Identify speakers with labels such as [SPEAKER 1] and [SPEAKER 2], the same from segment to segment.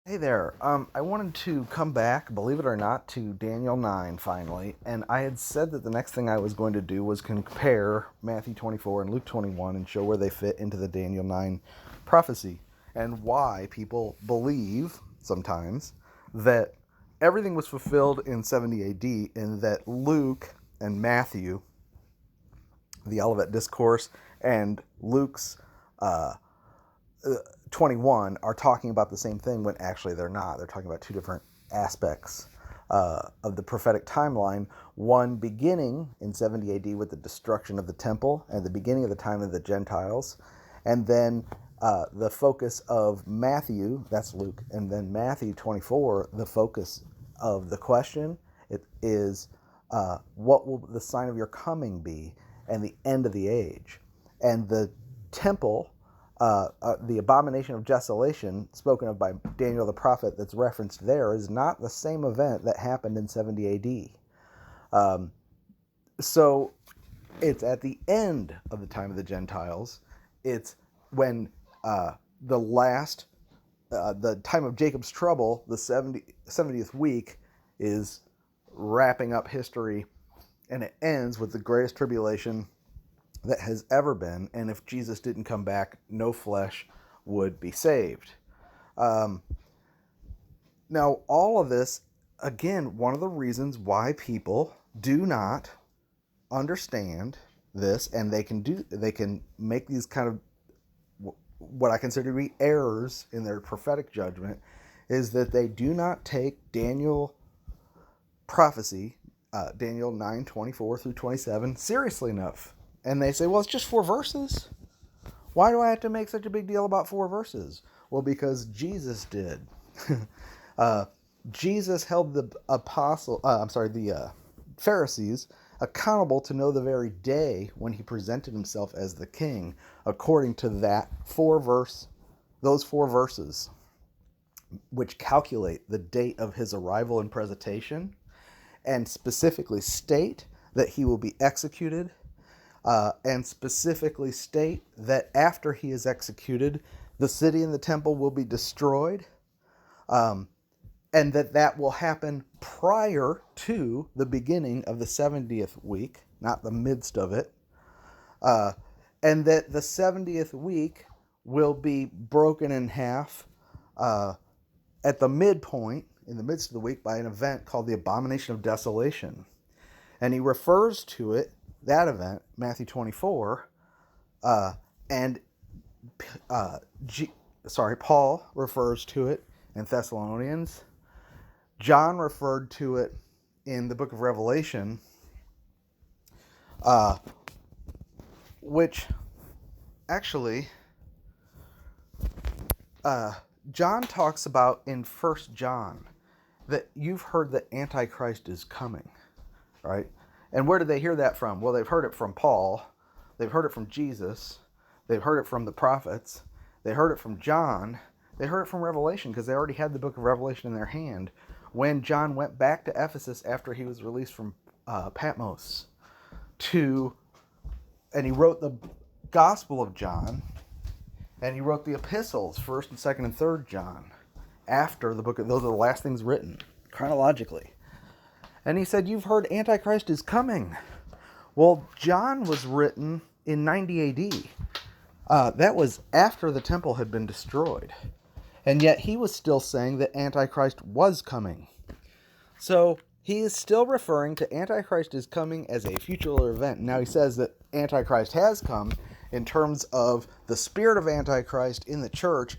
[SPEAKER 1] Hey there. I wanted to come back, believe it or not, to Daniel 9 finally. And I had said that the next thing I was going to do was compare Matthew 24 and Luke 21 and show where they fit into the Daniel 9 prophecy and why people believe sometimes that everything was fulfilled in 70 AD and that Luke and Matthew, the Olivet Discourse, and Luke's 21 are talking about the same thing when actually they're not. They're talking about two different aspects of the prophetic timeline. One beginning in 70 AD with the destruction of the temple and the beginning of the time of the Gentiles. And then the focus of Matthew, that's Luke, and then Matthew 24, the focus of the question it is what will the sign of your coming be and the end of the age. And the temple, the Abomination of Desolation, spoken of by Daniel the prophet, that's referenced there, is not the same event that happened in 70 AD. So it's at the end of the time of the Gentiles. It's when the time of Jacob's trouble, the 70th week, is wrapping up history, and it ends with the greatest tribulation that has ever been, and if Jesus didn't come back, no flesh would be saved. Now, all of this, again, one of the reasons why people do not understand this, and they can make these kind of what I consider to be errors in their prophetic judgment, is that they do not take Daniel prophecy, Daniel 9:24 through 27, seriously enough. And they say, well, it's just 4 verses. Why do I have to make such a big deal about 4 verses? Well, because Jesus did. Jesus held the Pharisees accountable to know the very day when he presented himself as the king, according to those 4 verses, which calculate the date of his arrival and presentation, and specifically state that he will be executed, and specifically state that after he is executed, the city and the temple will be destroyed, and that will happen prior to the beginning of the 70th week, not the midst of it, and that the 70th week will be broken in half at the midpoint, in the midst of the week, by an event called the Abomination of Desolation. And he refers to it, that event, Matthew 24, and Paul refers to it in Thessalonians. John referred to it in the book of Revelation, which actually John talks about in 1 John that you've heard that Antichrist is coming, right? And where did they hear that from? Well, they've heard it from Paul. They've heard it from Jesus. They've heard it from the prophets. They heard it from John. They heard it from Revelation because they already had the book of Revelation in their hand when John went back to Ephesus after he was released from Patmos and he wrote the Gospel of John, and he wrote the epistles, 1st and 2nd and 3rd John, after the book of, those are the last things written, chronologically. And he said, you've heard Antichrist is coming. Well, John was written in 90 AD. That was after the temple had been destroyed. And yet he was still saying that Antichrist was coming. So he is still referring to Antichrist is coming as a future event. Now he says that Antichrist has come in terms of the spirit of Antichrist in the church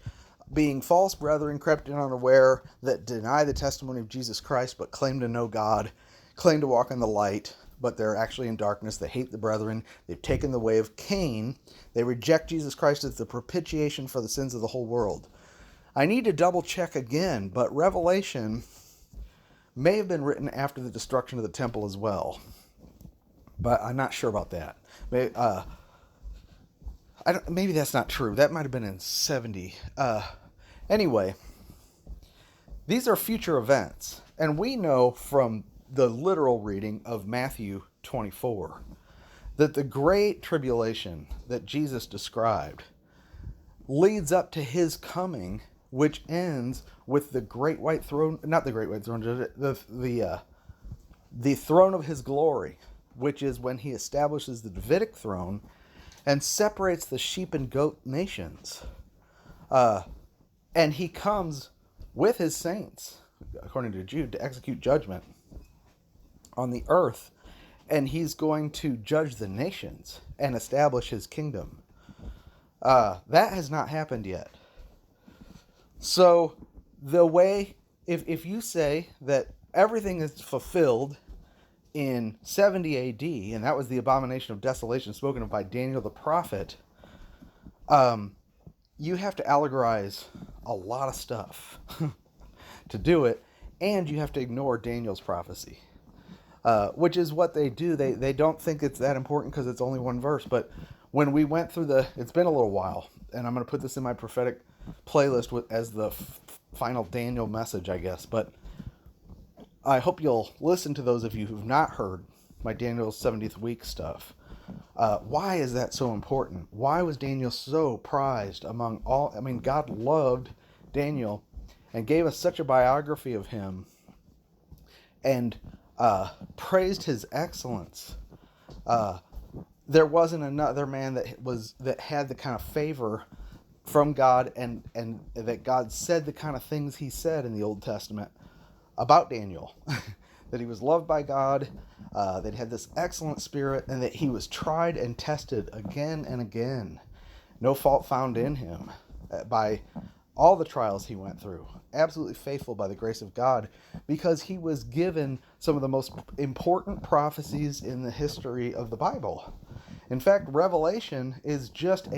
[SPEAKER 1] being false brethren, crept in unaware, that deny the testimony of Jesus Christ, but claim to know God, claim to walk in the light, but they're actually in darkness. They hate the brethren. They've taken the way of Cain. They reject Jesus Christ as the propitiation for the sins of the whole world. I need to double check again, but Revelation may have been written after the destruction of the temple as well. But I'm not sure about that. Maybe that's not true. That might have been in 70. Anyway, these are future events. And we know from the literal reading of Matthew 24 that the great tribulation that Jesus described leads up to his coming which ends with the great white throne, not the great white throne, the throne of his glory, which is when he establishes the Davidic throne and separates the sheep and goat nations. And he comes with his saints, according to Jude, to execute judgment on the earth. And he's going to judge the nations and establish his kingdom. That has not happened yet. So the way, if you say that everything is fulfilled in 70 AD, and that was the abomination of desolation spoken of by Daniel the prophet, you have to allegorize a lot of stuff to do it, and you have to ignore Daniel's prophecy, which is what they do. They don't think it's that important because it's only one verse, but when we went through it's been a little while, and I'm going to put this in my prophetic playlist as the final Daniel message, I guess, but I hope you'll listen to those of you who've not heard my Daniel's 70th week stuff. Why is that so important? Why was Daniel so prized among all? I mean, God loved Daniel and gave us such a biography of him and praised his excellence. There wasn't another man that had the kind of favor from God and that God said the kind of things he said in the Old Testament about Daniel. That he was loved by God, that he had this excellent spirit, and that he was tried and tested again and again. No fault found in him by all the trials he went through. Absolutely faithful by the grace of God, because he was given some of the most important prophecies in the history of the Bible. In fact, Revelation is just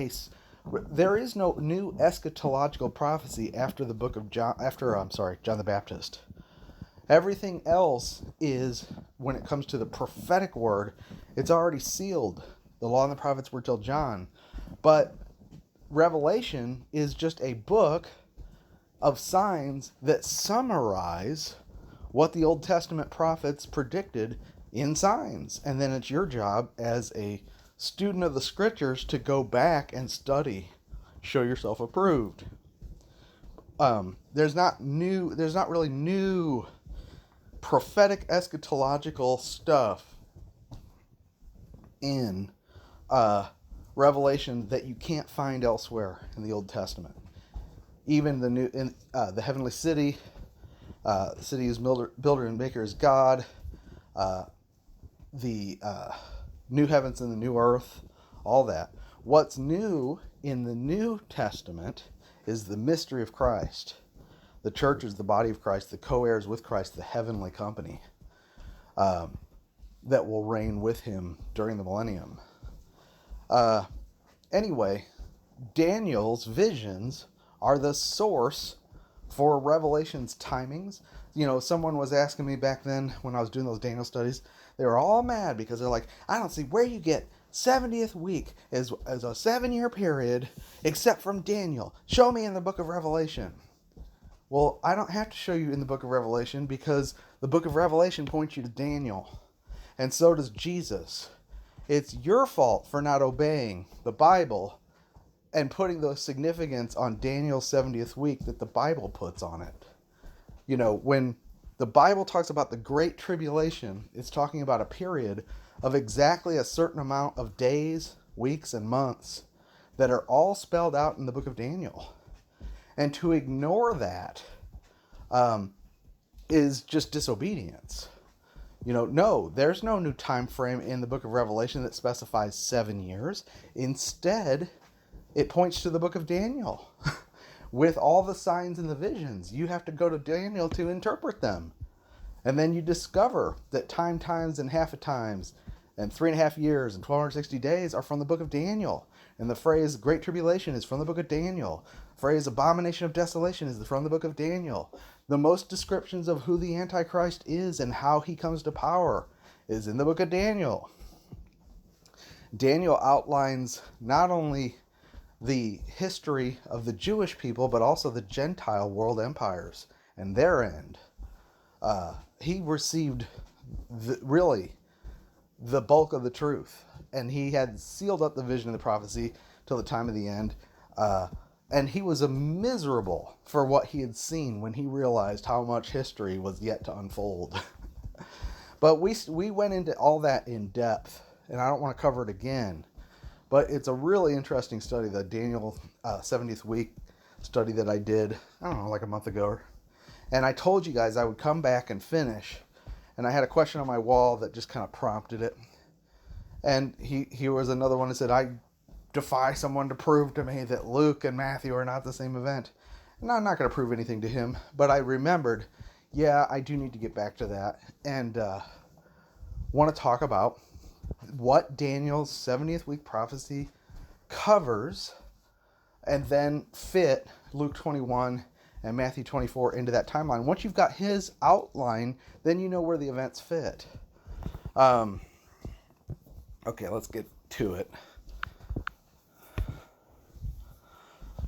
[SPEAKER 1] there is no new eschatological prophecy after the book of John the Baptist. Everything else is, when it comes to the prophetic word, it's already sealed. The law and the prophets were till John. But Revelation is just a book of signs that summarize what the Old Testament prophets predicted in signs. And then it's your job as a student of the scriptures to go back and study. Show yourself approved. There's not really new prophetic eschatological stuff in Revelation that you can't find elsewhere in the Old Testament. Even the heavenly city, the city whose builder and maker is God, the new heavens and the new earth, all that. What's new in the New Testament is the mystery of Christ. The church is the body of Christ, the co-heirs with Christ, the heavenly company that will reign with him during the millennium. Anyway, Daniel's visions are the source for Revelation's timings. You know, someone was asking me back then when I was doing those Daniel studies, they were all mad because they're like, I don't see where you get 70th week as a 7-year period except from Daniel. Show me in the book of Revelation. Well, I don't have to show you in the book of Revelation because the book of Revelation points you to Daniel. And so does Jesus. It's your fault for not obeying the Bible and putting the significance on Daniel's 70th week that the Bible puts on it. You know, when the Bible talks about the Great Tribulation, it's talking about a period of exactly a certain amount of days, weeks, and months that are all spelled out in the book of Daniel. And to ignore that is just disobedience. You know, no, there's no new time frame in the book of Revelation that specifies 7 years. Instead, it points to the book of Daniel with all the signs and the visions. You have to go to Daniel to interpret them. And then you discover that times, and half a times, and 3.5 years, and 1260 days are from the book of Daniel. And the phrase Great Tribulation is from the book of Daniel. The phrase Abomination of Desolation is from the book of Daniel. The most descriptions of who the Antichrist is and how he comes to power is in the book of Daniel. Daniel outlines not only the history of the Jewish people, but also the Gentile world empires and their end. He received really the bulk of the truth, and he had sealed up the vision of the prophecy till the time of the end. And he was miserable for what he had seen when he realized how much history was yet to unfold. But we went into all that in depth, and I don't want to cover it again. But it's a really interesting study, the Daniel 70th week study that I did, I don't know, like a month ago. And I told you guys I would come back and finish. And I had a question on my wall that just kind of prompted it. And here was another one that said, I defy someone to prove to me that Luke and Matthew are not the same event. And I'm not going to prove anything to him. But I remembered, yeah, I do need to get back to that. And want to talk about what Daniel's 70th week prophecy covers, and then fit Luke 21 and Matthew 24 into that timeline. Once you've got his outline, then you know where the events fit. Okay, let's get to it.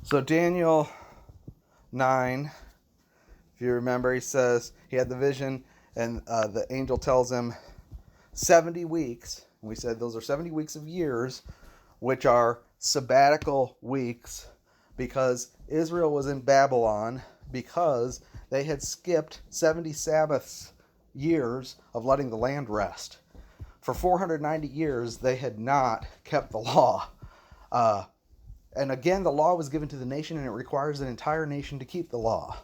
[SPEAKER 1] So Daniel 9, if you remember, he says he had the vision, and the angel tells him 70 weeks. We said those are 70 weeks of years, which are sabbatical weeks, because Israel was in Babylon, because they had skipped 70 Sabbaths years of letting the land rest. For 490 years, they had not kept the law. And again, the law was given to the nation, and it requires an entire nation to keep the law.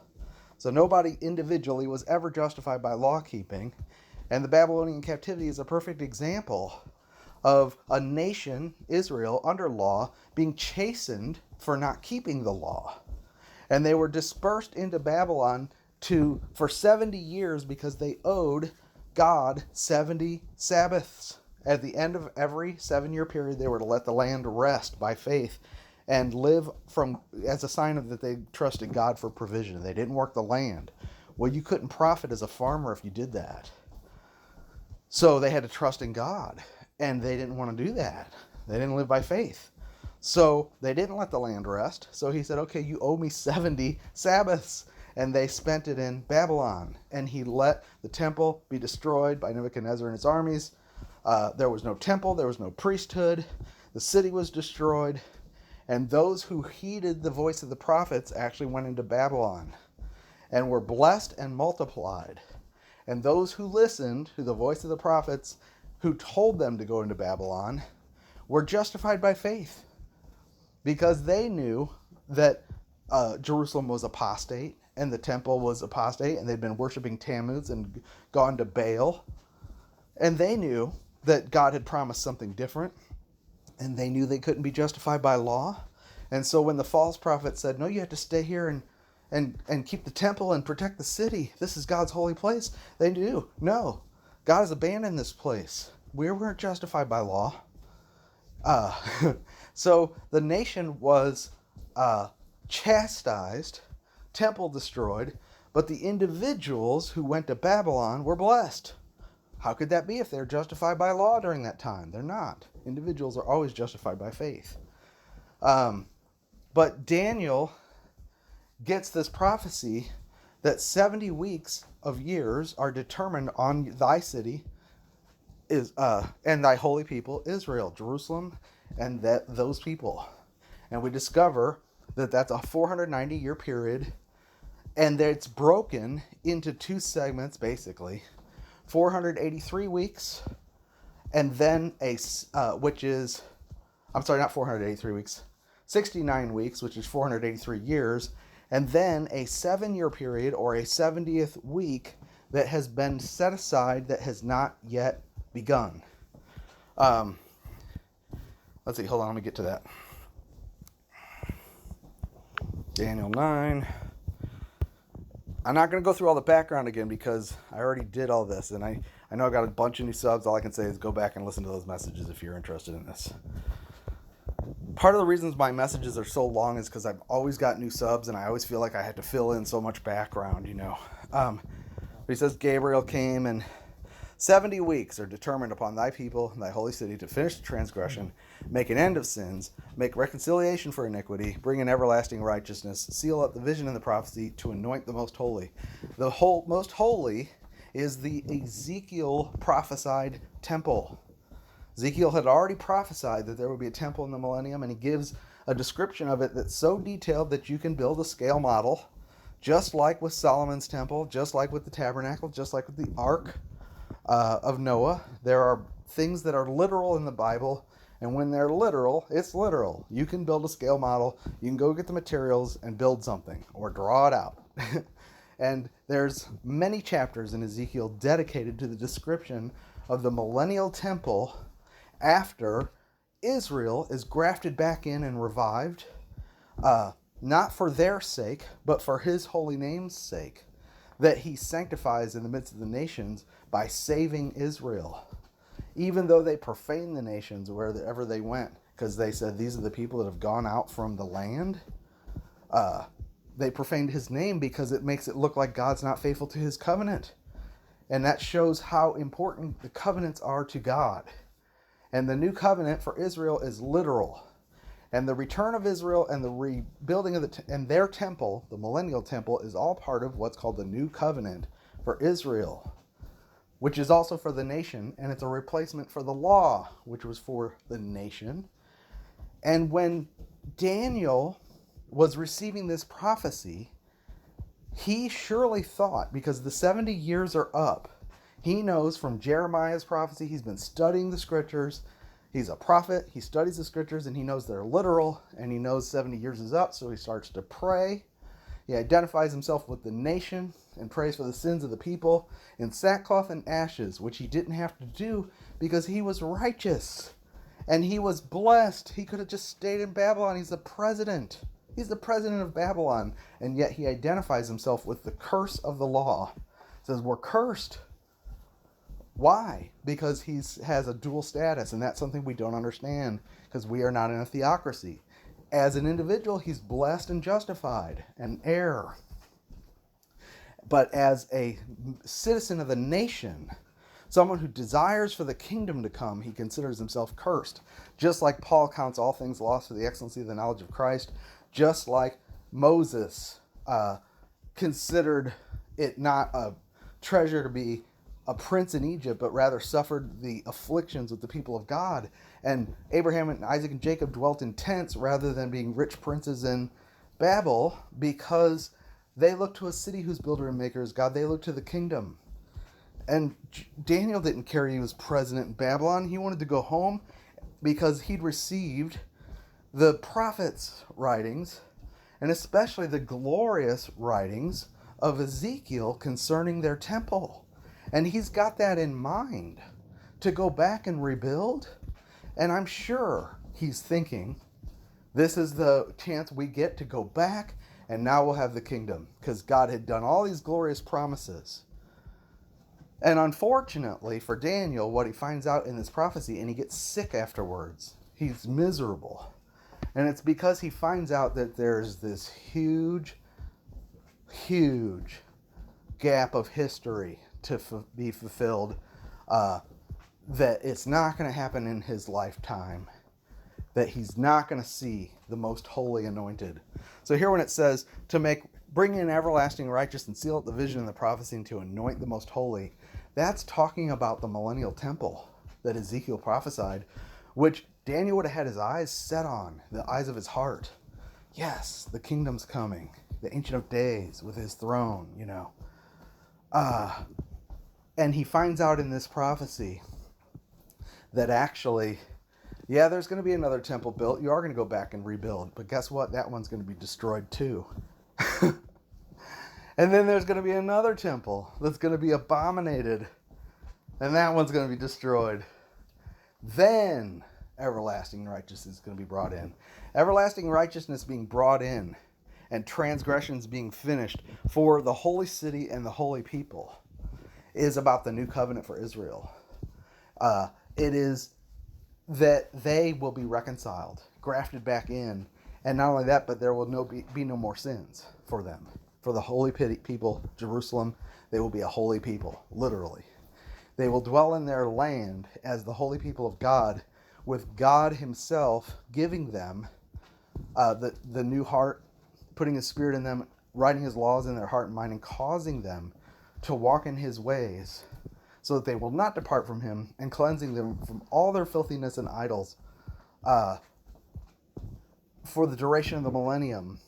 [SPEAKER 1] So nobody individually was ever justified by law keeping. And the Babylonian captivity is a perfect example of a nation, Israel, under law, being chastened for not keeping the law. And they were dispersed into Babylon for 70 years because they owed God 70 Sabbaths. At the end of every 7-year period, they were to let the land rest by faith and live as a sign of that they trusted God for provision. They didn't work the land. Well, you couldn't profit as a farmer if you did that. So they had to trust in God, and they didn't want to do that. They didn't live by faith. So they didn't let the land rest. So he said, okay, you owe me 70 Sabbaths. And they spent it in Babylon. And he let the temple be destroyed by Nebuchadnezzar and his armies. There was no temple. There was no priesthood. The city was destroyed. And those who heeded the voice of the prophets actually went into Babylon and were blessed and multiplied. And those who listened to the voice of the prophets who told them to go into Babylon were justified by faith, because they knew that Jerusalem was apostate and the temple was apostate, and they'd been worshiping Tammuz and gone to Baal. And they knew that God had promised something different, and they knew they couldn't be justified by law. And so when the false prophet said, no, you have to stay here and keep the temple and protect the city, this is God's holy place, they knew, no, God has abandoned this place. We weren't justified by law. So the nation was chastised, temple destroyed, but the individuals who went to Babylon were blessed. How could that be if they're justified by law during that time? They're not. Individuals are always justified by faith. But Daniel gets this prophecy that 70 weeks of years are determined on thy city and thy holy people, Israel, Jerusalem, and those people. And we discover that that's a 490-year period, and that it's broken into two segments, basically. 483 weeks, and then which is, I'm sorry, not 483 weeks, 69 weeks, which is 483 years, and then a 7-year period, or a 70th week, that has been set aside that has not yet begun. Let's see, hold on, let me get to that. Daniel 9. I'm not going to go through all the background again because I already did all this, and I know I got a bunch of new subs. All I can say is go back and listen to those messages if you're interested in this. Part of the reasons my messages are so long is because I've always got new subs, and I always feel like I had to fill in so much background, you know. But he says, Gabriel came, and 70 weeks are determined upon thy people and thy holy city to finish the transgression, make an end of sins, make reconciliation for iniquity, bring in everlasting righteousness, seal up the vision and the prophecy, to anoint the most holy. The most holy is the Ezekiel prophesied temple. Ezekiel had already prophesied that there would be a temple in the millennium, and he gives a description of it that's so detailed that you can build a scale model, just like with Solomon's temple, just like with the tabernacle, just like with the ark of Noah. There are things that are literal in the Bible, and when they're literal, it's literal. You can build a scale model, you can go get the materials and build something, or draw it out. And there's many chapters in Ezekiel dedicated to the description of the millennial temple after Israel is grafted back in and revived, not for their sake, but for his holy name's sake, that he sanctifies in the midst of the nations by saving Israel. Even though they profaned the nations wherever they went, because they said, these are the people that have gone out from the land, they profaned his name because it makes it look like God's not faithful to his covenant. And that shows how important the covenants are to God. And the new covenant for Israel is literal. And the return of Israel and the rebuilding of and their temple, the millennial temple, is all part of what's called the new covenant for Israel, which is also for the nation, and it's a replacement for the law, which was for the nation. And when Daniel was receiving this prophecy, he surely thought, because the 70 years are up, he knows from Jeremiah's prophecy, he's been studying the scriptures, he's a prophet, he studies the scriptures, and he knows they're literal, and he knows 70 years is up, so he starts to pray. He identifies himself with the nation and prays for the sins of the people in sackcloth and ashes, which he didn't have to do because he was righteous and he was blessed. He could have just stayed in Babylon. He's the president. He's the president of Babylon, and yet he identifies himself with the curse of the law. He says, we're cursed. Why? Because he has a dual status, and that's something we don't understand because we are not in a theocracy. As an individual, he's blessed and justified, an heir. But as a citizen of the nation, someone who desires for the kingdom to come, he considers himself cursed. Just like Paul counts all things lost for the excellency of the knowledge of Christ, just like Moses considered it not a treasure to be a prince in Egypt, but rather suffered the afflictions with the people of God. And Abraham and Isaac and Jacob dwelt in tents rather than being rich princes in Babel, because they looked to a city whose builder and maker is God. They looked to the kingdom. And Daniel didn't care he was president in Babylon. He wanted to go home because he'd received the prophets' writings, and especially the glorious writings of Ezekiel concerning their temple. And he's got that in mind to go back and rebuild. And I'm sure he's thinking, this is the chance we get to go back, and now we'll have the kingdom, because God had done all these glorious promises. And unfortunately for Daniel, what he finds out in this prophecy, and he gets sick afterwards, he's miserable. And it's because he finds out that there's this huge gap of history to be fulfilled, that it's not going to happen in his lifetime, that he's not going to see the most holy anointed. So here when it says to bring in everlasting righteousness and seal up the vision and the prophecy and to anoint the most holy, that's talking about the millennial temple that Ezekiel prophesied, which Daniel would have had his eyes set on, the eyes of his heart. Yes, the kingdom's coming, the Ancient of Days with his throne, and he finds out in this prophecy that actually, yeah, there's going to be another temple built. You are going to go back and rebuild. But guess what? That one's going to be destroyed too. And then there's going to be another temple that's going to be abominated. And that one's going to be destroyed. Then everlasting righteousness is going to be brought in. Everlasting righteousness being brought in and transgressions being finished for the holy city and the holy people is about the new covenant for Israel. It is that they will be reconciled, grafted back in, and not only that, but there will be no more sins for them. For the holy people, Jerusalem, they will be a holy people, literally. They will dwell in their land as the holy people of God, with God himself giving them the new heart, putting his spirit in them, writing his laws in their heart and mind, and causing them to walk in his ways, so that they will not depart from him, and cleansing them from all their filthiness and idols. for the duration of the millennium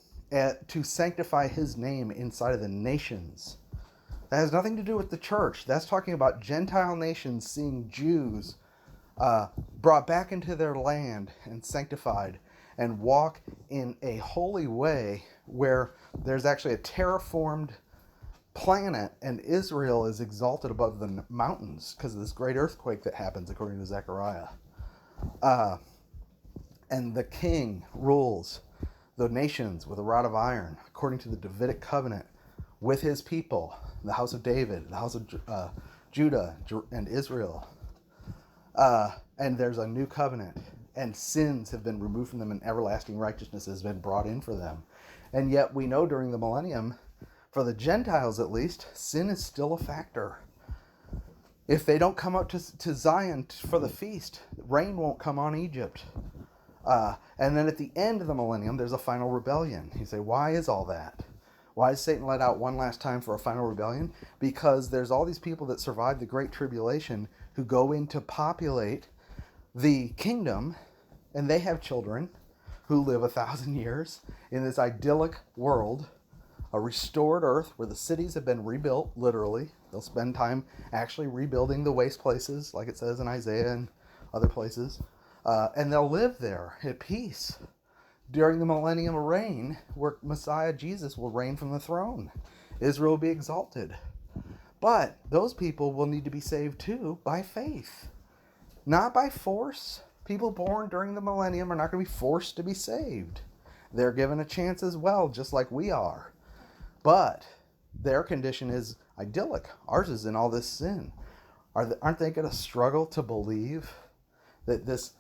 [SPEAKER 1] to sanctify his name inside of the nations. That has nothing to do with the church. That's talking about Gentile nations seeing Jews brought back into their land and sanctified and walk in a holy way where there's actually a terraformed planet and Israel is exalted above the mountains because of this great earthquake that happens, according to Zechariah. And the king rules the nations with a rod of iron, according to the Davidic covenant, with his people, the house of David, the house of Judah and Israel. And there's a new covenant, and sins have been removed from them, and everlasting righteousness has been brought in for them. And yet we know during the millennium, for the Gentiles at least, sin is still a factor. If they don't come up to Zion for the feast, rain won't come on Egypt. And then at the end of the millennium, there's a final rebellion. You say, why is all that? Why is Satan let out one last time for a final rebellion? Because there's all these people that survived the Great Tribulation who go in to populate the kingdom, and they have children who live 1,000 years in this idyllic world, a restored earth where the cities have been rebuilt, literally. They'll spend time actually rebuilding the waste places, like it says in Isaiah and other places. And they'll live there at peace during the millennium reign, where Messiah Jesus will reign from the throne. Israel will be exalted. But those people will need to be saved too by faith, not by force. People born during the millennium are not going to be forced to be saved. They're given a chance as well, just like we are. But their condition is idyllic. Ours is in all this sin. Aren't they going to struggle to believe that this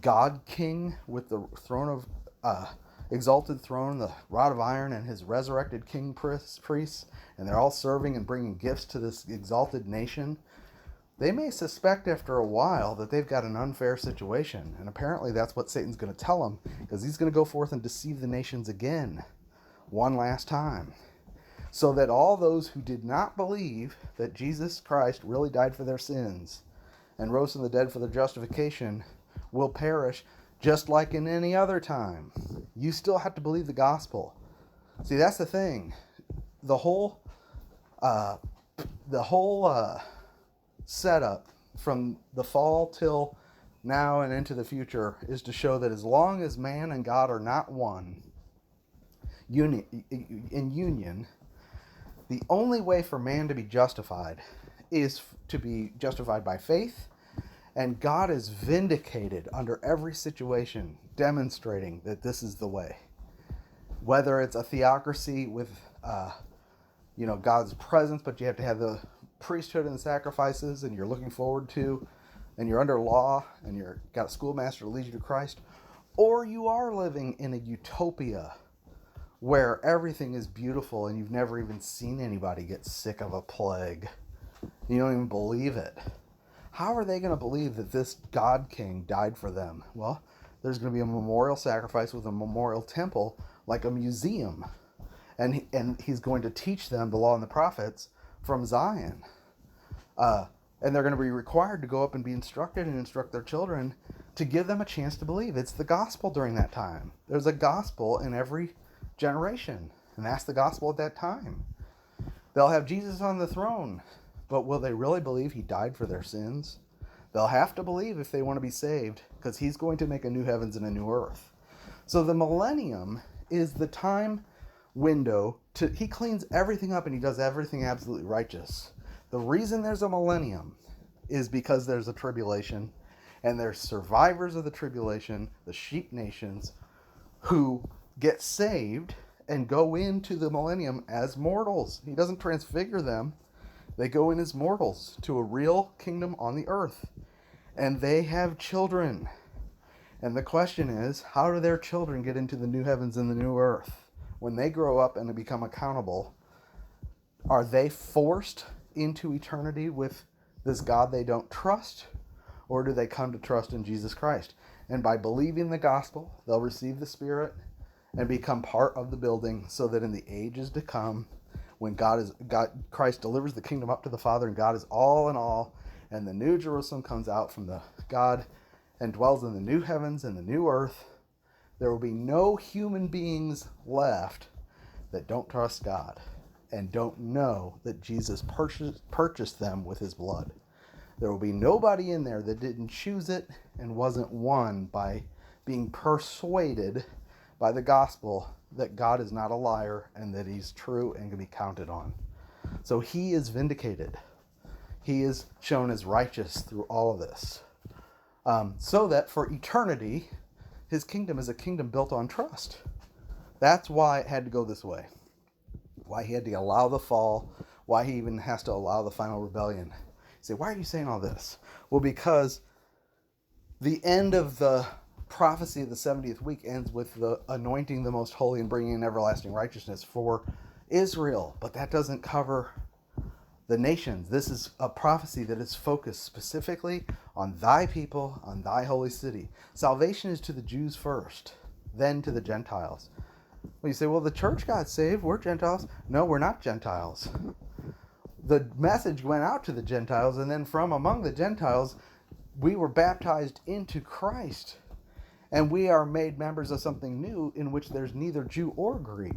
[SPEAKER 1] God King with the throne of exalted throne, the rod of iron, and his resurrected king priests, and they're all serving and bringing gifts to this exalted nation? They may suspect after a while that they've got an unfair situation, and apparently that's what Satan's going to tell them, because he's going to go forth and deceive the nations again, one last time, so that all those who did not believe that Jesus Christ really died for their sins and rose from the dead for their justification will perish, just like in any other time. You still have to believe the gospel. See, that's the thing. The whole setup from the fall till now and into the future is to show that as long as man and God are not one, in union, the only way for man to be justified is to be justified by faith, and God is vindicated under every situation, demonstrating that this is the way. Whether it's a theocracy with God's presence, but you have to have the priesthood and sacrifices, and you're looking forward to, and you're under law, and you've got a schoolmaster to lead you to Christ, or you are living in a utopia where everything is beautiful and you've never even seen anybody get sick of a plague. You don't even believe it. How are they going to believe that this God King died for them? Well, there's going to be a memorial sacrifice with a memorial temple, like a museum. And he's going to teach them the law and the prophets from Zion. And they're going to be required to go up and be instructed and instruct their children to give them a chance to believe. It's the gospel during that time. There's a gospel in every generation, and that's the gospel at that time. They'll have Jesus on the throne, but will they really believe he died for their sins? They'll have to believe if they want to be saved, because he's going to make a new heavens and a new earth. So the millennium is the time window he cleans everything up and he does everything absolutely righteous. The reason there's a millennium is because there's a tribulation, and there's survivors of the tribulation, the sheep nations, who get saved and go into the millennium as mortals. He doesn't transfigure them. They go in as mortals to a real kingdom on the earth. And they have children. And the question is, how do their children get into the new heavens and the new earth? When they grow up and become accountable, are they forced into eternity with this God they don't trust? Or do they come to trust in Jesus Christ? And by believing the gospel, they'll receive the Spirit and become part of the building, so that in the ages to come, when Christ delivers the kingdom up to the Father, and God is all in all, and the new Jerusalem comes out from the God and dwells in the new heavens and the new earth, There will be no human beings left that don't trust God and don't know that Jesus purchased them with his blood. There will be nobody in there that didn't choose it and wasn't won by being persuaded by the gospel that God is not a liar and that he's true and can be counted on. So he is vindicated. He is shown as righteous through all of this. So that for eternity, his kingdom is a kingdom built on trust. That's why it had to go this way. Why he had to allow the fall. Why he even has to allow the final rebellion. You say, why are you saying all this? Well, because the end of the prophecy of the 70th week ends with the anointing the most holy and bringing in everlasting righteousness for Israel. But that doesn't cover the nations. This is a prophecy that is focused specifically on thy people, on thy holy city. Salvation is to the Jews first, then to the Gentiles. Well, you say, well, the church got saved. We're Gentiles. No, we're not Gentiles. The message went out to the Gentiles, and then from among the Gentiles, we were baptized into Christ. And we are made members of something new in which there's neither Jew or Greek.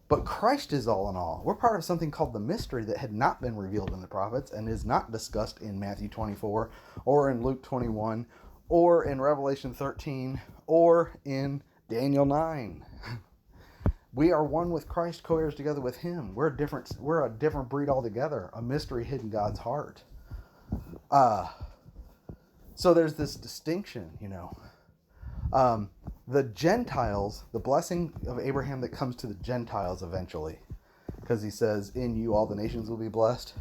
[SPEAKER 1] But Christ is all in all. We're part of something called the mystery that had not been revealed in the prophets and is not discussed in Matthew 24 or in Luke 21 or in Revelation 13 or in Daniel 9. We are one with Christ, co-heirs together with him. We're a different breed altogether, a mystery hidden in God's heart. So there's this distinction, the Gentiles, the blessing of Abraham that comes to the Gentiles eventually, because he says, in you all the nations will be blessed,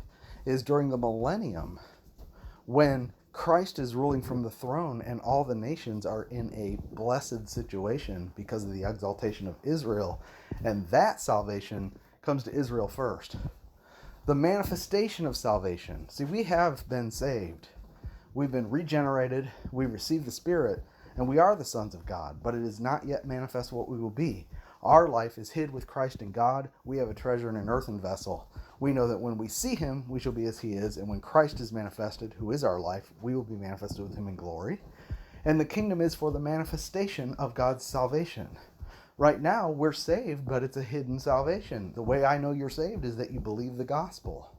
[SPEAKER 1] is during the millennium when Christ is ruling from the throne and all the nations are in a blessed situation because of the exaltation of Israel. And that salvation comes to Israel first. The manifestation of salvation. See, we have been saved. We've been regenerated. We received the Spirit. And we are the sons of God. But it is not yet manifest what we will be. Our life is hid with Christ in God. We have a treasure in an earthen vessel. We know that when we see him, we shall be as he is. And when Christ is manifested, who is our life, we will be manifested with him in glory. And the kingdom is for the manifestation of God's salvation. Right now, we're saved, but it's a hidden salvation. The way I know you're saved is that you believe the gospel.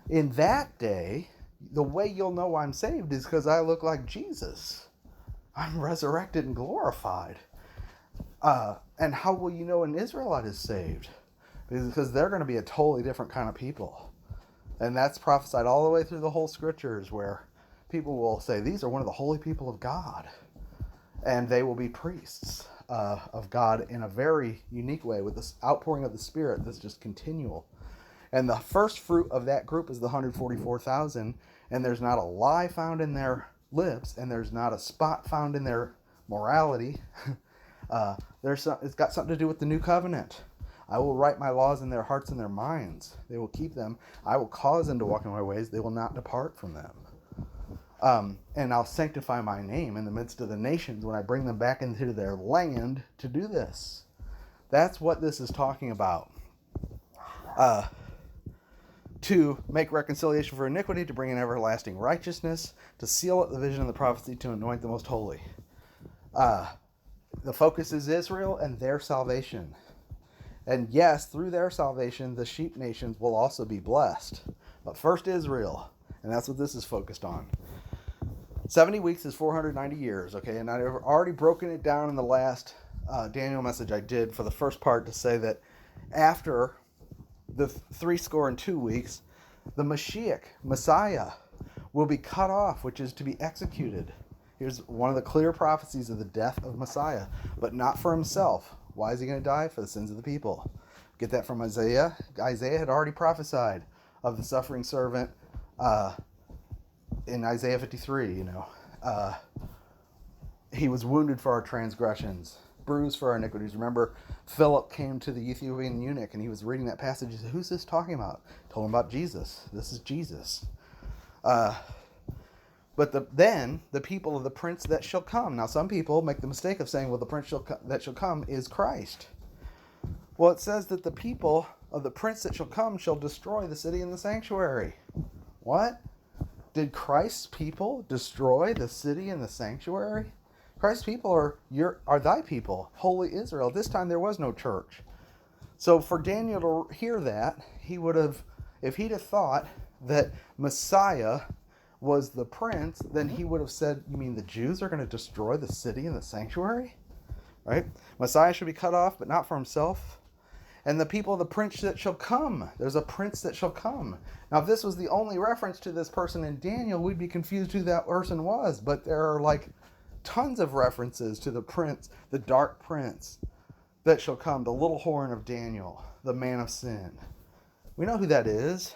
[SPEAKER 1] In that day, the way you'll know I'm saved is because I look like Jesus. I'm resurrected and glorified. And how will you know an Israelite is saved? Because they're going to be a totally different kind of people. And that's prophesied all the way through the whole scriptures where people will say, these are one of the holy people of God. And they will be priests of God in a very unique way with this outpouring of the Spirit that's just continual. And the first fruit of that group is the 144,000. And there's not a lie found in their lips. And there's not a spot found in their morality. It's got something to do with the new covenant. I will write my laws in their hearts and their minds. They will keep them. I will cause them to walk in my ways. They will not depart from them. And I'll sanctify my name in the midst of the nations when I bring them back into their land to do this. That's what this is talking about. To make reconciliation for iniquity, to bring in everlasting righteousness, to seal up the vision of the prophecy, to anoint the most holy. The focus is Israel and their salvation. And yes, through their salvation, the sheep nations will also be blessed. But first Israel. And that's what this is focused on. 70 weeks is 490 years, okay? And I've already broken it down in the last Daniel message I did for the first part to say that after the 62 weeks, the Messiah, will be cut off, which is to be executed. Here's one of the clear prophecies of the death of Messiah, but not for himself. Why is he going to die? For the sins of the people. Get that from Isaiah. Isaiah had already prophesied of the suffering servant in Isaiah 53, he was wounded for our transgressions, bruised for our iniquities. Remember, Philip came to the Ethiopian eunuch and he was reading that passage. He said, who's this talking about? Told him about Jesus. This is Jesus. But then the people of the prince that shall come. Now, some people make the mistake of saying, well, the prince that shall come is Christ. Well, it says that the people of the prince that shall come shall destroy the city and the sanctuary. What? Did Christ's people destroy the city and the sanctuary? Christ's people are thy people, holy Israel. This time there was no church. So for Daniel to hear that, he would have, if he'd have thought that Messiah was the prince, then he would have said, you mean the Jews are going to destroy the city and the sanctuary? Right? Messiah should be cut off, but not for himself. And the people of the prince that shall come. There's a prince that shall come. Now, if this was the only reference to this person in Daniel, we'd be confused who that person was. But there are like tons of references to the prince, the dark prince that shall come, the little horn of Daniel, the man of sin. We know who that is.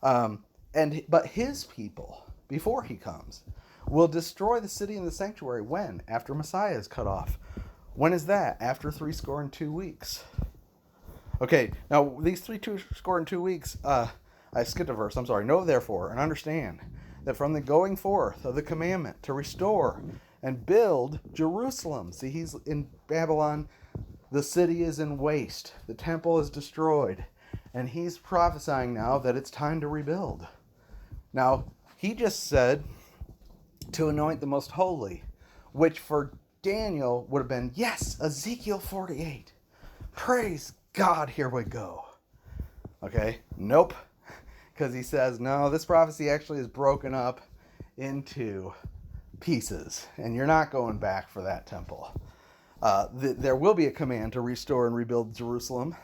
[SPEAKER 1] But his people, before he comes, will destroy the city and the sanctuary. When? After Messiah is cut off. When is that? After 62 weeks. Okay, now these 62 weeks, I skipped a verse, I'm sorry. Know therefore and understand that from the going forth of the commandment to restore and build Jerusalem. See, he's in Babylon. The city is in waste. The temple is destroyed. And he's prophesying now that it's time to rebuild. Now, he just said to anoint the most holy, which for Daniel would have been, yes, Ezekiel 48. Praise God, here we go. Okay, nope. Because he says, no, this prophecy actually is broken up into pieces. And you're not going back for that temple. There will be a command to restore and rebuild Jerusalem.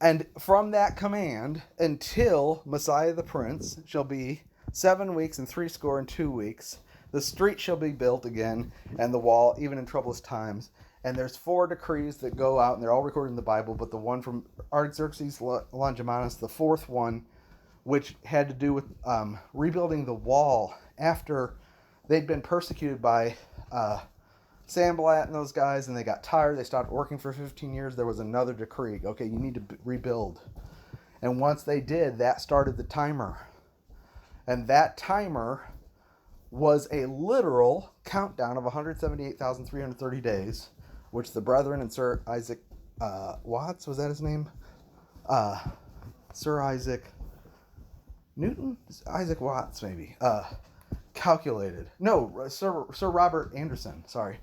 [SPEAKER 1] And from that command until Messiah the Prince shall be 7 weeks and 62 weeks, the street shall be built again, and the wall, even in troublous times. And there's 4 decrees that go out, and they're all recorded in the Bible, but the one from Artaxerxes Longimanus, the 4th one, which had to do with rebuilding the wall after they'd been persecuted by Sanballat and those guys, and they got tired. They stopped working for 15 years. There was another decree. Okay, you need to rebuild. And once they did, that started the timer. And that timer was a literal countdown of 178,330 days, which the brethren and Sir Isaac Watts, was that his name? Sir Isaac Newton? Isaac Watts, maybe. Calculated. No, Sir Robert Anderson, sorry.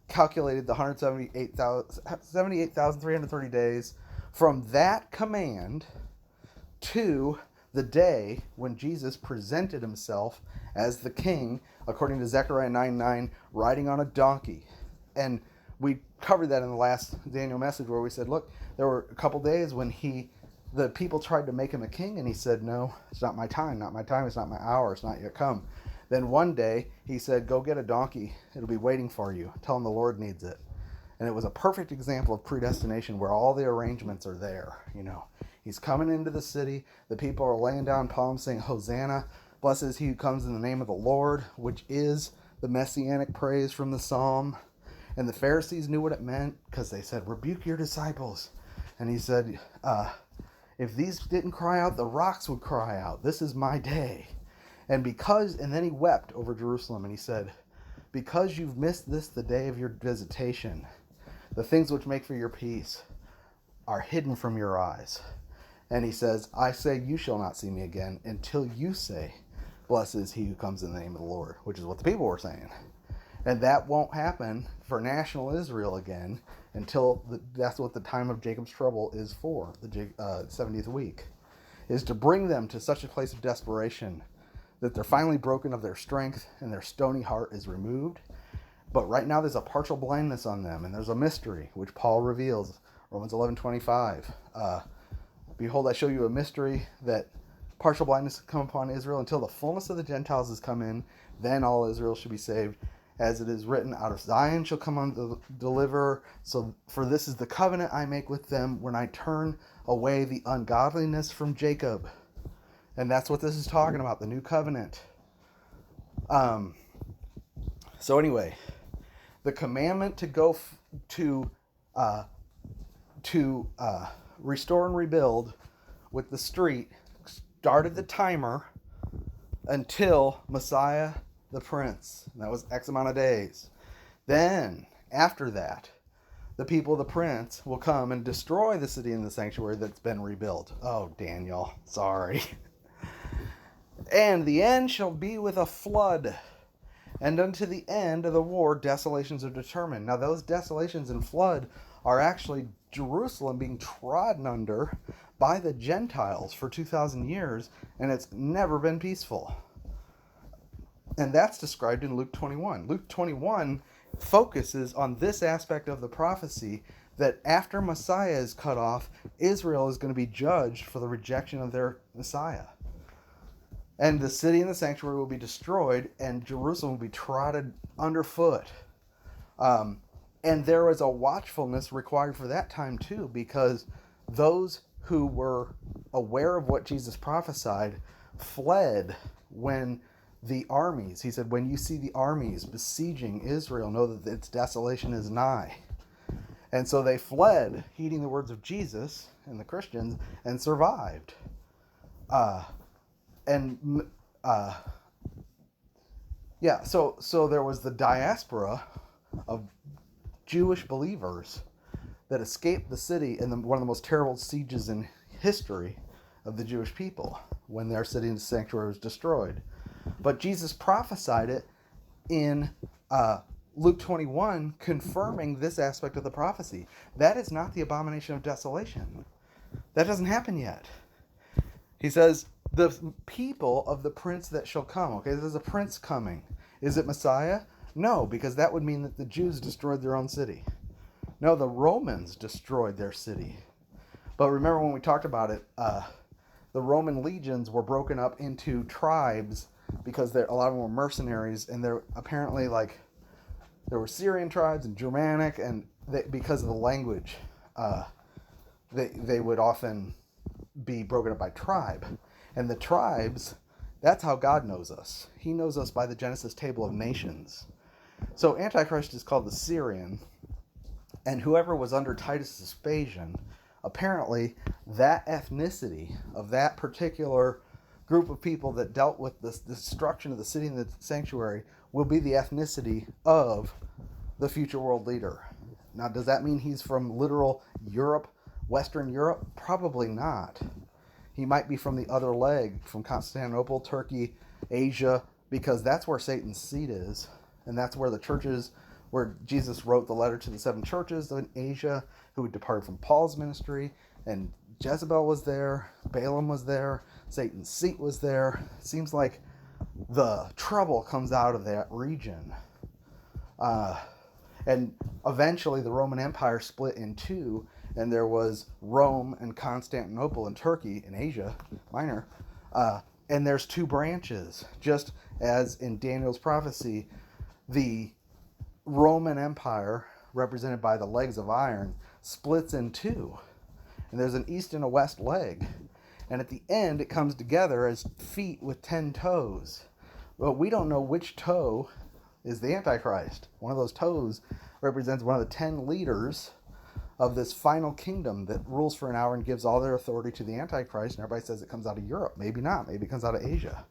[SPEAKER 1] Calculated the 178,330 days from that command to the day when Jesus presented himself as the king, according to Zechariah 9:9, riding on a donkey. And we covered that in the last Daniel message where we said, look, there were a couple days when the people tried to make him a king, and he said, no, it's not my time, it's not my hour, it's not yet come. Then one day he said, go get a donkey, it'll be waiting for you, tell him the Lord needs it. And it was a perfect example of predestination where all the arrangements are there. He's coming into the city, the people are laying down palms saying, Hosanna, blessed is he who comes in the name of the Lord, which is the messianic praise from the psalm. And the Pharisees knew what it meant because they said, rebuke your disciples. And he said, if these didn't cry out, the rocks would cry out. This is my day. And then he wept over Jerusalem, and he said, because you've missed this, the day of your visitation, the things which make for your peace are hidden from your eyes. And he says, I say you shall not see me again until you say, blessed is he who comes in the name of the Lord, which is what the people were saying. And that won't happen for national Israel again until that's what the time of Jacob's trouble is for, the 70th week, is to bring them to such a place of desperation that they're finally broken of their strength and their stony heart is removed. But right now there's a partial blindness on them, and there's a mystery, which Paul reveals, Romans 11:25. Behold, I show you a mystery, that partial blindness will come upon Israel until the fullness of the Gentiles has come in, then all Israel should be saved. As it is written, out of Zion shall come on the deliverer. So for this is the covenant I make with them when I turn away the ungodliness from Jacob. And that's what this is talking about, the new covenant. So anyway, the commandment to go to restore and rebuild with the street started the timer until Messiah the Prince. And that was X amount of days. Then, after that, the people of the Prince will come and destroy the city and the sanctuary that's been rebuilt. Oh, Daniel, sorry. And the end shall be with a flood. And unto the end of the war, desolations are determined. Now, those desolations and flood are actually Jerusalem being trodden under by the Gentiles for 2,000 years, and it's never been peaceful. And that's described in Luke 21. Luke 21 focuses on this aspect of the prophecy that after Messiah is cut off, Israel is going to be judged for the rejection of their Messiah. And the city and the sanctuary will be destroyed, and Jerusalem will be trodden underfoot. And there was a watchfulness required for that time too, because those who were aware of what Jesus prophesied fled when the armies, he said, when you see the armies besieging Israel, know that its desolation is nigh. And so they fled, heeding the words of Jesus and the Christians, and survived. So there was the diaspora of Jewish believers that escaped the city in one of the most terrible sieges in history of the Jewish people, when their city and sanctuary was destroyed. But Jesus prophesied it in Luke 21, confirming this aspect of the prophecy. That is not the abomination of desolation. That doesn't happen yet. He says, the people of the prince that shall come. Okay, there's a prince coming. Is it Messiah? No, because that would mean that the Jews destroyed their own city. No, the Romans destroyed their city. But remember when we talked about it, the Roman legions were broken up into tribes because a lot of them were mercenaries, and they're apparently there were Syrian tribes and Germanic, and because of the language, they would often be broken up by tribe. And the tribes, that's how God knows us. He knows us by the Genesis table of nations. So Antichrist is called the Syrian, and whoever was under Titus Vespasian, apparently that ethnicity of that particular group of people that dealt with the destruction of the city and the sanctuary will be the ethnicity of the future world leader. Now, does that mean he's from literal Europe, Western Europe? Probably not. He might be from the other leg, from Constantinople, Turkey, Asia, because that's where Satan's seat is. And that's where the churches, where Jesus wrote the letter to the 7 churches in Asia who departed from Paul's ministry. And Jezebel was there, Balaam was there, Satan's seat was there. It seems like the trouble comes out of that region. And eventually the Roman Empire split in two, and there was Rome and Constantinople and Turkey in Asia Minor. And there's 2 branches. Just as in Daniel's prophecy, the Roman Empire, represented by the legs of iron, splits in 2. And there's an east and a west leg. And at the end, it comes together as feet with 10 toes. But we don't know which toe is the Antichrist. One of those toes represents one of the 10 leaders of this final kingdom that rules for an hour and gives all their authority to the Antichrist. And everybody says it comes out of Europe. Maybe not. Maybe it comes out of Asia.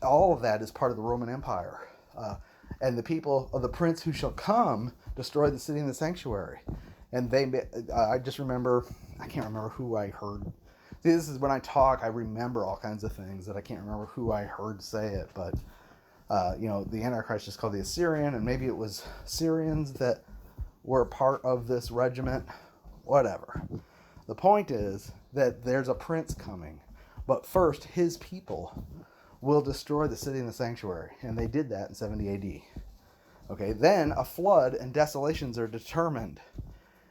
[SPEAKER 1] All of that is part of the Roman Empire. And the people of the prince who shall come destroy the city and the sanctuary. And I just remember, I can't remember who I heard. See, this is when I talk, I remember all kinds of things that I can't remember who I heard say it. But, the Antichrist is called the Assyrian, and maybe it was Syrians that were part of this regiment. Whatever. The point is that there's a prince coming. But first, his people will destroy the city and the sanctuary. And they did that in 70 AD. Okay, then a flood and desolations are determined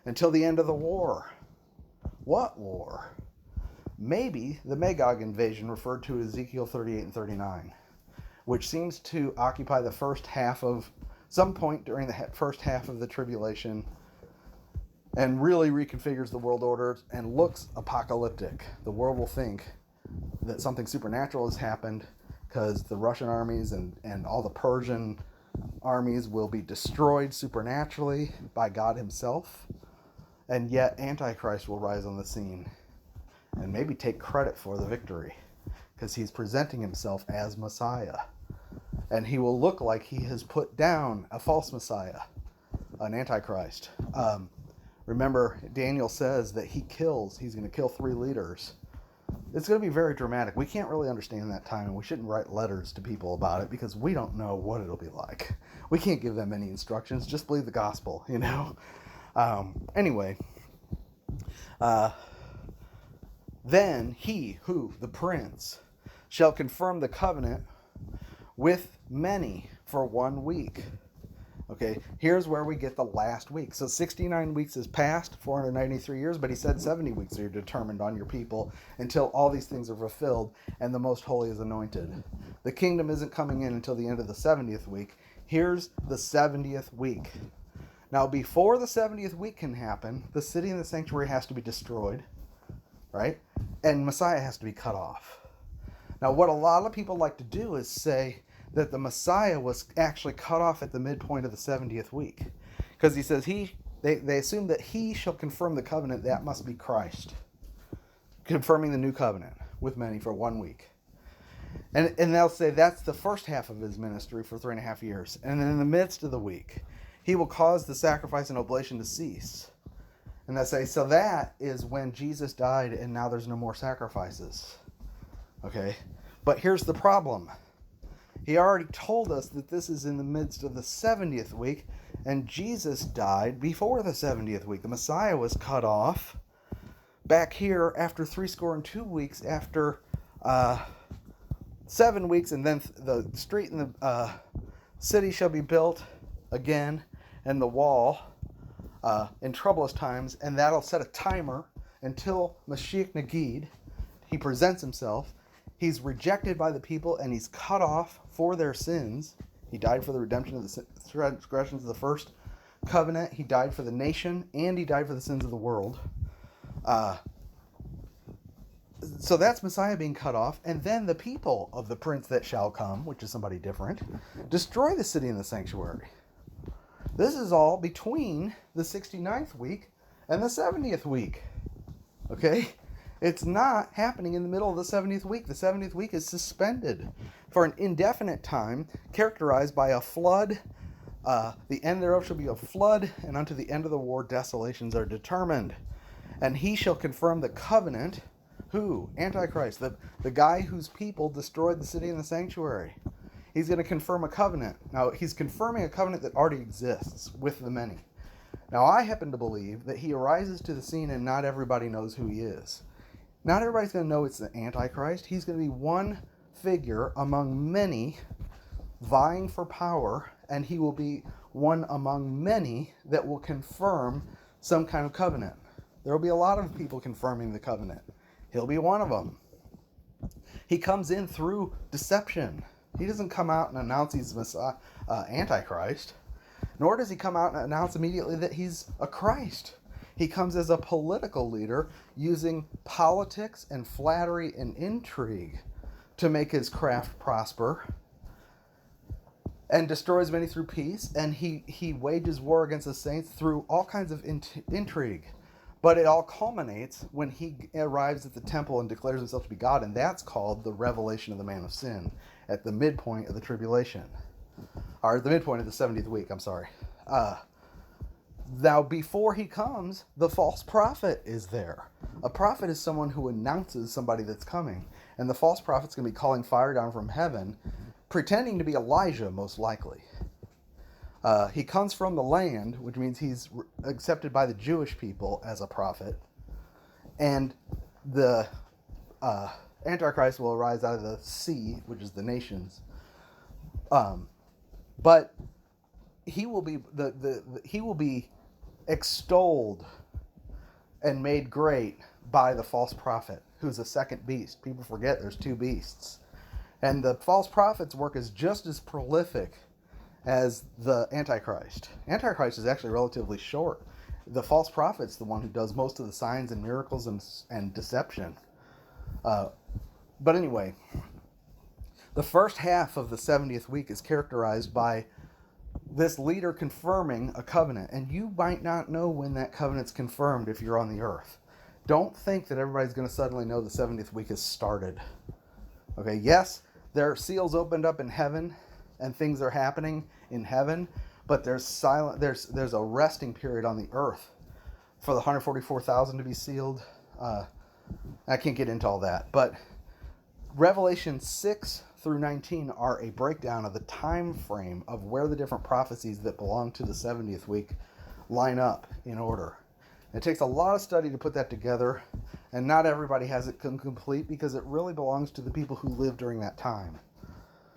[SPEAKER 1] until the end of the war. What war? Maybe the Magog invasion referred to Ezekiel 38 and 39, which seems to occupy the first half of, some point during the first half of the tribulation, and really reconfigures the world order and looks apocalyptic. The world will think that something supernatural has happened because the Russian armies and all the Persian armies will be destroyed supernaturally by God himself, and yet Antichrist will rise on the scene and maybe take credit for the victory because he's presenting himself as Messiah, and he will look like he has put down a false Messiah, an Antichrist. Remember, Daniel says that he's going to kill 3 leaders It's going to be very dramatic. We can't really understand that time, and we shouldn't write letters to people about it because we don't know what it'll be like. We can't give them any instructions. Just believe the gospel, you know? Anyway, then he, who? The prince, shall confirm the covenant with many for 1 week. Okay, here's where we get the last week. So 69 weeks has passed, 493 years, but he said 70 weeks are determined on your people until all these things are fulfilled and the Most Holy is anointed. The kingdom isn't coming in until the end of the 70th week. Here's the 70th week. Now, before the 70th week can happen, the city and the sanctuary has to be destroyed, right? And Messiah has to be cut off. Now, what a lot of people like to do is say that the Messiah was actually cut off at the midpoint of the 70th week. Because he says they assume that he shall confirm the covenant. That must be Christ. Confirming the new covenant with many for 1 week. And they'll say that's the first half of his ministry for 3.5 years. And then in the midst of the week, he will cause the sacrifice and oblation to cease. And they'll say, so that is when Jesus died and now there's no more sacrifices. Okay? But here's the problem. He already told us that this is in the midst of the 70th week, and Jesus died before the 70th week. The Messiah was cut off back here after 62 weeks, after 7 weeks, and then the street and the city shall be built again, and the wall in troublous times, and that'll set a timer until Mashiach Nagid, he presents himself. He's rejected by the people, and he's cut off for their sins. He died for the redemption of the transgressions of the first covenant. He died for the nation, and he died for the sins of the world. So that's Messiah being cut off. And then the people of the prince that shall come, which is somebody different, destroy the city and the sanctuary. This is all between the 69th week and the 70th week. Okay? It's not happening in the middle of the 70th week. The 70th week is suspended for an indefinite time, characterized by a flood. The end thereof shall be a flood, and unto the end of the war desolations are determined. And he shall confirm the covenant. Who? Antichrist, the guy whose people destroyed the city and the sanctuary. He's going to confirm a covenant. Now, he's confirming a covenant that already exists with the many. Now, I happen to believe that he arises to the scene and not everybody knows who he is. Not everybody's going to know it's the Antichrist. He's going to be one figure among many vying for power, and he will be one among many that will confirm some kind of covenant. There will be a lot of people confirming the covenant. He'll be one of them. He comes in through deception. He doesn't come out and announce he's Messiah, Antichrist, nor does he come out and announce immediately that he's a Christ. He comes as a political leader using politics and flattery and intrigue to make his craft prosper, and destroys many through peace, and he wages war against the saints through all kinds of intrigue. But it all culminates when he arrives at the temple and declares himself to be God, and that's called the revelation of the man of sin at the midpoint of the tribulation. Or the midpoint of the 70th week, I'm sorry. Now, before he comes, the false prophet is there. A prophet is someone who announces somebody that's coming. And the false prophet's going to be calling fire down from heaven, pretending to be Elijah, most likely. He comes from the land, which means he's accepted by the Jewish people as a prophet. And the Antichrist will arise out of the sea, which is the nations. But he will be he will be extolled and made great by the false prophet, who's a second beast. People forget there's two beasts. And the false prophet's work is just as prolific as the Antichrist. Antichrist is actually relatively short. The false prophet's the one who does most of the signs and miracles and deception. But anyway, the first half of the 70th week is characterized by this leader confirming a covenant. And you might not know when that covenant's confirmed if you're on the earth. Don't think that everybody's going to suddenly know the 70th week has started. Okay, yes, there are seals opened up in heaven and things are happening in heaven, but there's a resting period on the earth for the 144,000 to be sealed, I can't get into all that, but Revelation 6 through 19 are a breakdown of the time frame of where the different prophecies that belong to the 70th week line up in order. It takes a lot of study to put that together, and not everybody has it complete because it really belongs to the people who lived during that time.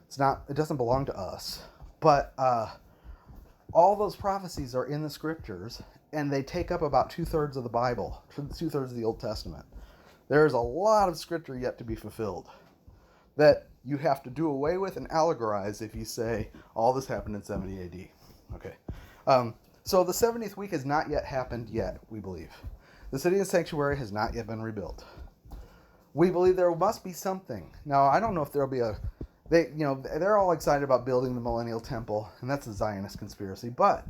[SPEAKER 1] It doesn't belong to us. But all those prophecies are in the scriptures, and they take up about 2/3 of the Bible, 2/3 of the Old Testament. There's a lot of scripture yet to be fulfilled that you have to do away with and allegorize if you say all this happened in 70 AD. Okay. So the 70th week has not yet happened yet, we believe. The city and sanctuary has not yet been rebuilt. We believe there must be something. Now, I don't know if there'll be they're all excited about building the Millennial Temple, and that's a Zionist conspiracy, but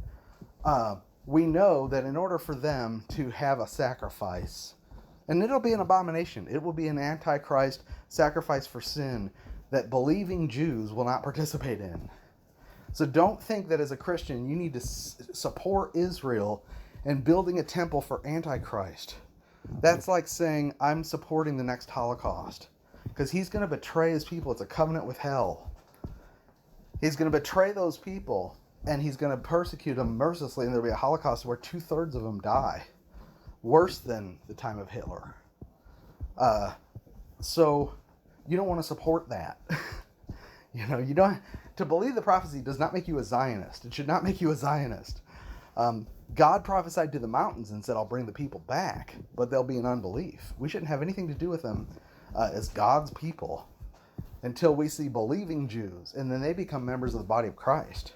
[SPEAKER 1] we know that in order for them to have a sacrifice, and it'll be an abomination, it will be an antichrist sacrifice for sin that believing Jews will not participate in. So don't think that as a Christian you need to support Israel and building a temple for Antichrist. That's like saying I'm supporting the next Holocaust, because he's going to betray his people. It's a covenant with hell. He's going to betray those people, and he's going to persecute them mercilessly, and there'll be a Holocaust where 2/3 of them die. Worse than the time of Hitler. So you don't want to support that. You don't. To believe the prophecy does not make you a Zionist. It should not make you a Zionist. God prophesied to the mountains and said, I'll bring the people back, but they'll be in unbelief. We shouldn't have anything to do with them as God's people until we see believing Jews, and then they become members of the body of Christ.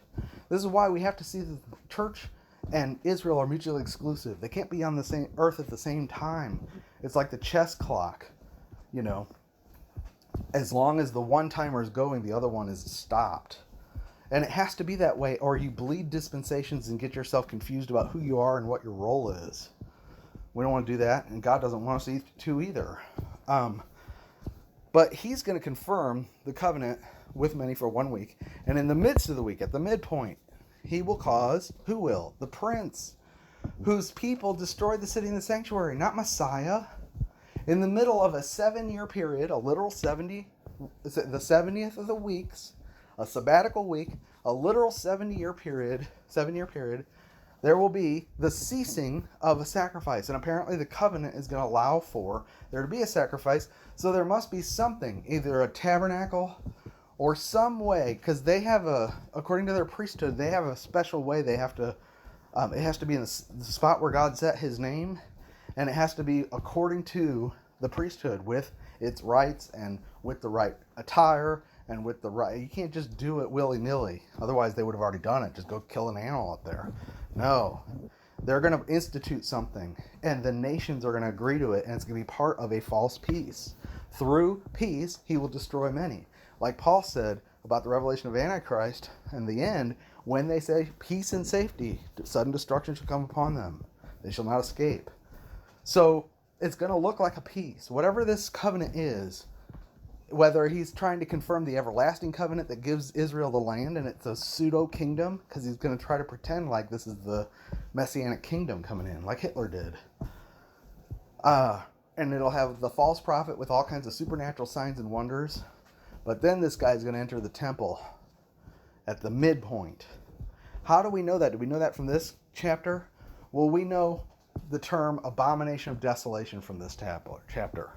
[SPEAKER 1] This is why we have to see that the church and Israel are mutually exclusive. They can't be on the same earth at the same time. It's like the chess clock, As long as the one timer is going, the other one is stopped. And it has to be that way, or you bleed dispensations and get yourself confused about who you are and what your role is. We don't want to do that, and God doesn't want us to either. But he's going to confirm the covenant with many for 1 week. And in the midst of the week, at the midpoint, he will cause, who will? The prince, whose people destroyed the city and the sanctuary, not Messiah. In the middle of a 7-year period, a literal 70, the 70th of the weeks, a sabbatical week, a literal 7-year period, there will be the ceasing of a sacrifice. And apparently the covenant is going to allow for there to be a sacrifice. So there must be something, either a tabernacle or some way, because they have according to their priesthood, they have a special way they have to, it has to be in the spot where God set his name, and it has to be according to the priesthood with its rights and with the right attire and with the right, you can't just do it willy-nilly. Otherwise they would have already done it. Just go kill an animal up there. No. They're going to institute something, and the nations are going to agree to it, and it's going to be part of a false peace. Through peace, he will destroy many. Like Paul said about the revelation of Antichrist and the end, when they say peace and safety, sudden destruction shall come upon them. They shall not escape. So it's going to look like a peace. Whatever this covenant is, whether he's trying to confirm the everlasting covenant that gives Israel the land and it's a pseudo-kingdom, because he's going to try to pretend like this is the messianic kingdom coming in, like Hitler did. And it'll have the false prophet with all kinds of supernatural signs and wonders. But then this guy's going to enter the temple at the midpoint. How do we know that? Do we know that from this chapter? Well, we know the term Abomination of Desolation from this chapter.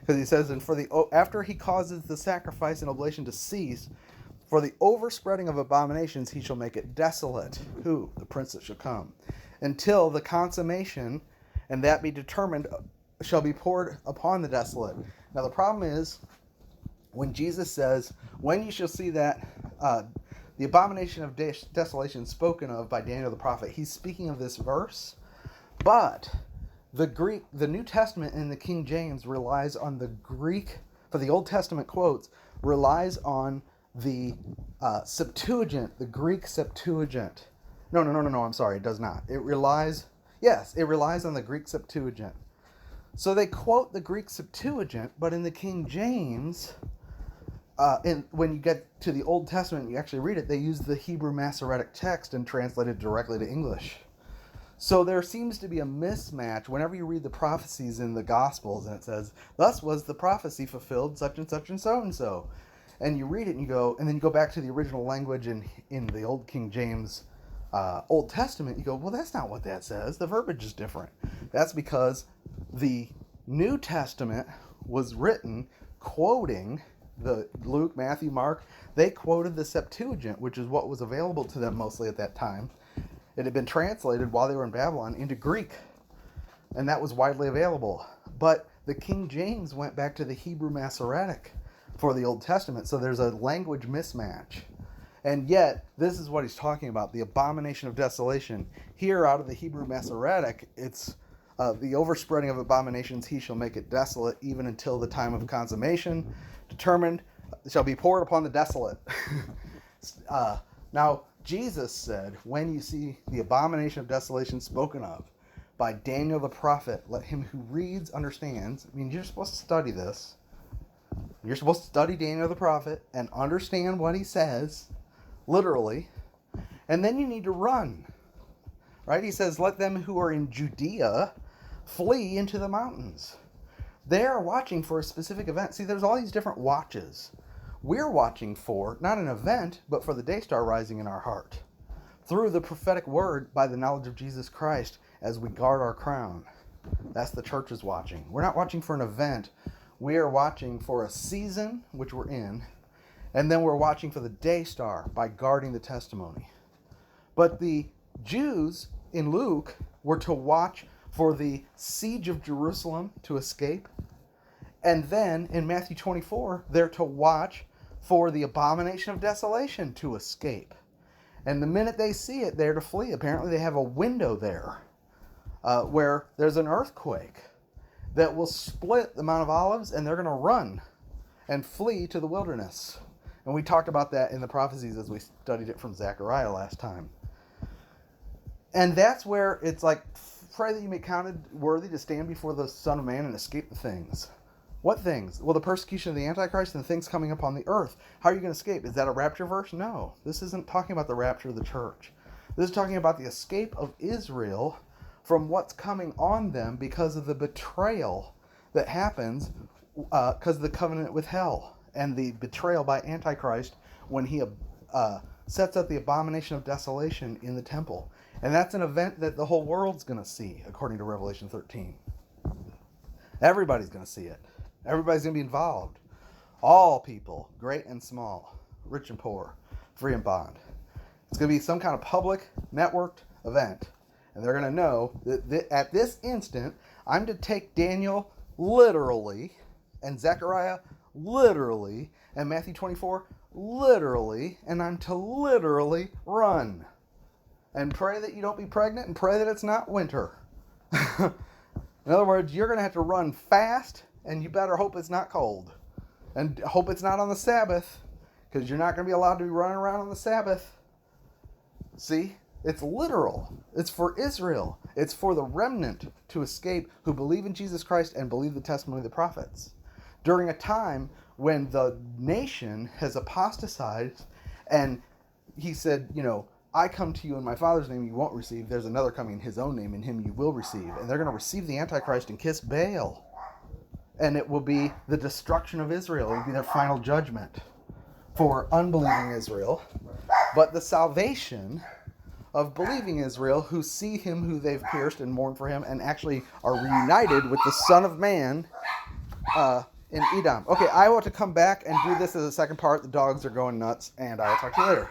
[SPEAKER 1] Because he says, after he causes the sacrifice and oblation to cease, for the overspreading of abominations he shall make it desolate. Who? The prince that shall come. Until the consummation, and that be determined, shall be poured upon the desolate. Now the problem is, when Jesus says, when you shall see that, the abomination of desolation spoken of by Daniel the prophet, he's speaking of this verse, but the New Testament in the King James relies on the Greek, for the Old Testament quotes, relies on the Septuagint, the Greek Septuagint. No, I'm sorry, it does not. It relies on the Greek Septuagint. So they quote the Greek Septuagint, but in the King James, when you get to the Old Testament, you actually read it, they use the Hebrew Masoretic text and translate it directly to English. So there seems to be a mismatch whenever you read the prophecies in the Gospels and it says, thus was the prophecy fulfilled, such and such and so and so. And you read it and you go, and then you go back to the original language in the Old King James Old Testament, you go, well, that's not what that says. The verbiage is different. That's because the New Testament was written quoting the Luke, Matthew, Mark. They quoted the Septuagint, which is what was available to them mostly at that time. It had been translated while they were in Babylon into Greek, and that was widely available. But the King James went back to the Hebrew Masoretic for the Old Testament, so there's a language mismatch. And yet, this is what he's talking about, the abomination of desolation. Here, out of the Hebrew Masoretic, it's the overspreading of abominations, he shall make it desolate, even until the time of consummation, determined, shall be poured upon the desolate. Now, Jesus said, when you see the abomination of desolation spoken of by Daniel the prophet, let him who reads understands. I mean, you're supposed to study this. You're supposed to study Daniel the prophet and understand what he says, literally. And then you need to run. Right? He says, let them who are in Judea flee into the mountains. They are watching for a specific event. See, there's all these different watches. We're watching for, not an event, but for the day star rising in our heart. Through the prophetic word by the knowledge of Jesus Christ as we guard our crown. That's the church is watching. We're not watching for an event. We are watching for a season, which we're in, and then we're watching for the day star by guarding the testimony. But the Jews in Luke were to watch for the siege of Jerusalem to escape. And then in Matthew 24, they're to watch for the abomination of desolation to escape. And the minute they see it, they're to flee. Apparently they have a window there where there's an earthquake that will split the Mount of Olives, and they're going to run and flee to the wilderness. And we talked about that in the prophecies as we studied it from Zechariah last time. And that's where it's like, pray that you may be counted worthy to stand before the Son of Man and escape the things. What things? Well, the persecution of the Antichrist and the things coming upon the earth. How are you going to escape? Is that a rapture verse? No. This isn't talking about the rapture of the church. This is talking about the escape of Israel from what's coming on them because of the betrayal that happens because of the covenant with hell and the betrayal by Antichrist when he sets up the abomination of desolation in the temple. And that's an event that the whole world's going to see, according to Revelation 13. Everybody's going to see it. Everybody's going to be involved. All people, great and small, rich and poor, free and bond. It's going to be some kind of public, networked event. And they're going to know that at this instant, I'm to take Daniel literally, and Zechariah literally, and Matthew 24 literally, and I'm to literally run. And pray that you don't be pregnant, and pray that it's not winter. In other words, you're going to have to run fast, and you better hope it's not cold. And hope it's not on the Sabbath, because you're not going to be allowed to be running around on the Sabbath. See? It's literal. It's for Israel. It's for the remnant to escape who believe in Jesus Christ and believe the testimony of the prophets. During a time when the nation has apostatized, and he said, I come to you in my Father's name you won't receive. There's another coming in his own name, in him you will receive. And they're going to receive the Antichrist and kiss Baal. And it will be the destruction of Israel. It will be their final judgment for unbelieving Israel. But the salvation of believing Israel who see him who they've pierced and mourn for him and actually are reunited with the Son of Man in Edom. Okay, I want to come back and do this as a second part. The dogs are going nuts, and I'll talk to you later.